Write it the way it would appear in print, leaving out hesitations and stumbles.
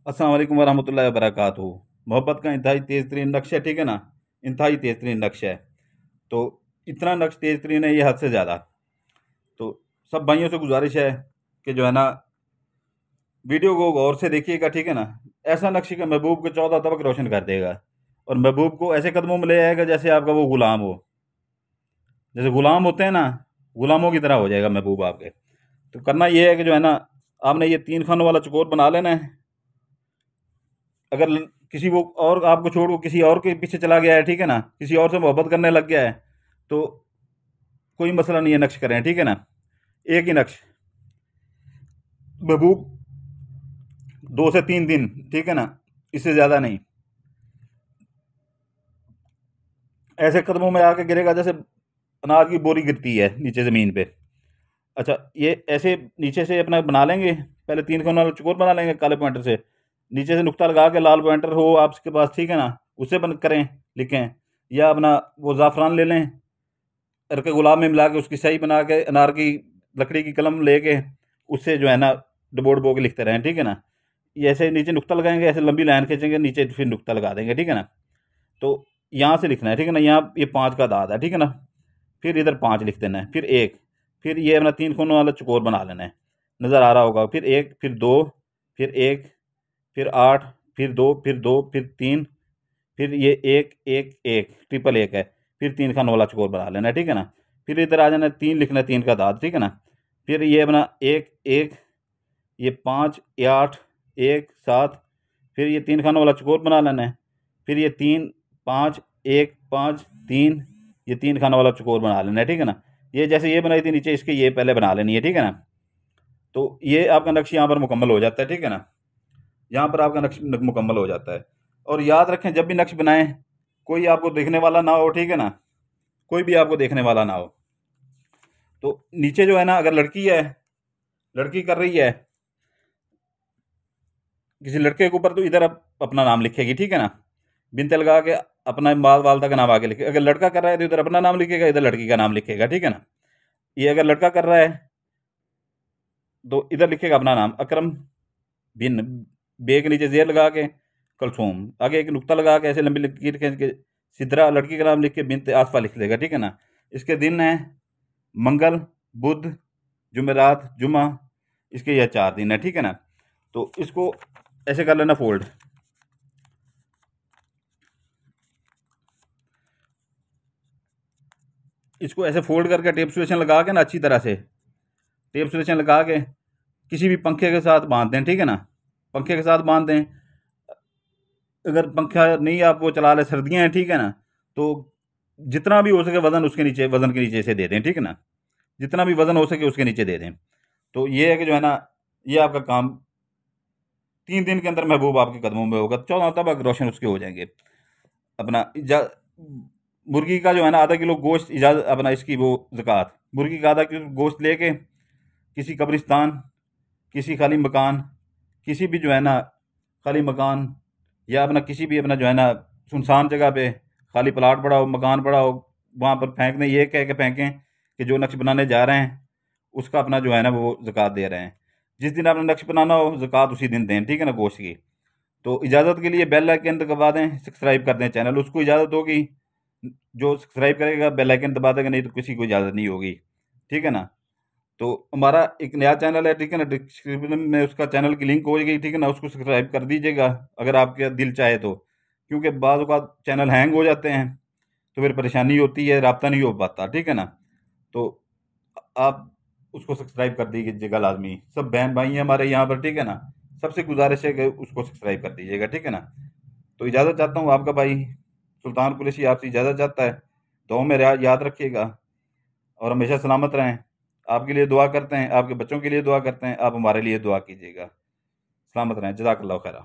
अस्सलाम वालेकुम वरहमतुल्लाहि वबरकातुहू। मोहब्बत का इंतहाई तेज़ तरीन नक्श है, ठीक है ना। इंतहाई तेज़ तरीन नक्श है। तो इतना नक्श तेज़ तरीन है, ये हद से ज़्यादा। तो सब भाइयों से गुजारिश है कि जो है ना, वीडियो को गौर से देखिएगा, ठीक है ना। ऐसा नक्श कि महबूब के 14 तबक रोशन कर देगा और महबूब को ऐसे कदमों में ले आएगा जैसे आपका वो गुलाम हो। जैसे गुलाम होते हैं ना, गुलामों की तरह हो जाएगा महबूब आपके। तो करना ये है कि जो है ना, आपने ये 3 खानों वाला चकोर बना लेना है। अगर किसी वो और आपको छोड़ को किसी और के पीछे चला गया है, ठीक है ना, किसी और से मोहब्बत करने लग गया है, तो कोई मसला नहीं है, नक्श करें, ठीक है ना। एक ही नक्श, महबूब 2 से 3 दिन, ठीक है ना, इससे ज़्यादा नहीं। ऐसे कदमों में आके गिरेगा जैसे अनाज की बोरी गिरती है नीचे ज़मीन पे। अच्छा, ये ऐसे नीचे से अपना बना लेंगे। पहले 3 कोना वाला चकोर बना लेंगे काले पॉइंटर से। नीचे से नुक्ता लगा के लाल पॉइंटर हो आपके पास, ठीक है ना, उससे बन करें, लिखें। या अपना वो ज़ाफ़रान ले लें, अर्क गुलाब में मिला के उसकी स्याही बना के अनार की लकड़ी की कलम लेके उससे जो है ना डबो डबो के लिखते रहें, ठीक है ना। ये ऐसे नीचे नुक्ता लगाएंगे, ऐसे लंबी लाइन खींचेंगे, नीचे फिर नुक्ता लगा देंगे, ठीक है ना। तो यहाँ से लिखना है, ठीक है ना। यहाँ ये 5 का दाद है, ठीक है ना। फिर इधर 5 लिख देना है, फिर 1, फिर ये अपना 3 कोनों वाला चकोर बना लेना है, नज़र आ रहा होगा। फिर 1, फिर 2, फिर 1, फिर 8, फिर 2, फिर 2, फिर 3, फिर ये 1 1 1 ट्रिपल 1 है। फिर 3 खानों वाला चकोर बना लेना है, ठीक है ना। फिर इधर आ जाना है, 3 लिखना है, 3 का दाद, ठीक है ना। फिर ये अपना 1 1, ये 5 ये 8 1 7, फिर ये 3 खानों वाला चकोर बना लेना है। फिर ये 3 5 1 5 3, ये 3 खानों वाला चकोर बना लेना है, ठीक है ना। ये जैसे ये बनाई थी नीचे, इसके ये पहले बना लेनी है, ठीक है ना। तो ये आपका नक्श यहाँ पर मुकम्मल हो जाता है, ठीक है ना। यहाँ पर आपका नक्श मुकम्मल हो जाता है। और याद रखें, जब भी नक्श बनाएं, कोई आपको देखने वाला ना हो, ठीक है ना, कोई भी आपको देखने वाला ना हो। तो नीचे जो है ना, अगर लड़की है, लड़की कर रही है किसी लड़के के ऊपर, तो इधर अपना नाम लिखेगी, ठीक है ना, बिनते लगा के अपना बाल वालदा का नाम आगे लिखे। अगर लड़का कर रहा है तो इधर अपना नाम लिखेगा, इधर लड़की का नाम लिखेगा, ठीक है ना। ये अगर लड़का कर रहा है तो इधर लिखेगा अपना नाम, अकरम बिन, बे के नीचे जेर लगा के कलसूम, आगे एक नुक्ता लगा के ऐसे लंबी लकीर खींच के सिद्रा लड़की का नाम लिख के बिनते आसफा लिख देगा, ठीक है ना। इसके दिन है मंगल, बुध, जुमेरात, जुमा, इसके यह 4 दिन है, ठीक है ना। तो इसको ऐसे कर लेना फोल्ड। इसको ऐसे फोल्ड करके टेप सुलेशन लगा के ना, अच्छी तरह से टेप सुलेशन लगा के किसी भी पंखे के साथ बांध दें, ठीक है ना। पंखे के साथ बांध दें। अगर पंखा नहीं आप वो चला ले, सर्दियाँ हैं, ठीक है ना, तो जितना भी हो सके वज़न उसके नीचे, वज़न के नीचे से दे दें, ठीक है ना। जितना भी वज़न हो सके उसके नीचे दे दें। तो ये है कि जो है ना, ये आपका काम 3 दिन के अंदर महबूब आपके कदमों में होगा। 14 तबक रोशन उसके हो जाएंगे। अपना मुर्गी का जो है ना, आधा किलो गोश्त इजाज़त, अपना इसकी वो ज़कात, मुर्गी का आधा किलो गोश्त लेके किसी कब्रिस्तान, किसी खाली मकान, किसी भी जो है ना खाली मकान, या अपना किसी भी अपना जो है ना सुनसान जगह पे खाली प्लाट पड़ा हो, मकान पड़ा हो, वहाँ पर फेंक दें। ये कह के फेंकें कि जो नक्श बनाने जा रहे हैं उसका अपना जो है ना वो ज़कात दे रहे हैं। जिस दिन आपने नक्श बनाना हो ज़कात उसी दिन दें, ठीक है ना, गोश्त की। तो इजाज़त के लिए बेल आइकन दबा दें, सब्सक्राइब कर दें चैनल, उसको इजाज़त होगी। जो सब्सक्राइब करेगा बेल आइकन दबा देगा, नहीं तो किसी को इजाज़त नहीं होगी, ठीक है ना। तो हमारा एक नया चैनल है, ठीक है ना, डिस्क्रिप्शन में उसका चैनल की लिंक होगी, ठीक है ना, उसको सब्सक्राइब कर दीजिएगा अगर आपके दिल चाहे तो। क्योंकि बाज़ औक़ात चैनल हैंग हो जाते हैं तो फिर परेशानी होती है, राब्ता नहीं हो पाता, ठीक है ना। तो आप उसको सब्सक्राइब कर दीजिएगा लाजमी। सब बहन भाई हैं हमारे यहाँ पर, ठीक है ना, सबसे गुजारिश है कि उसको सब्सक्राइब कर दीजिएगा, ठीक है ना। तो इजाज़त चाहता हूँ, आपका भाई सुल्तान कुरैशी आपसे इजाज़त चाहता है। दुआ में याद रखिएगा और हमेशा सलामत रहें। आपके लिए दुआ करते हैं, आपके बच्चों के लिए दुआ करते हैं, आप हमारे लिए दुआ कीजिएगा। सलामत रहें, जज़ाकल्लाहु खैरा।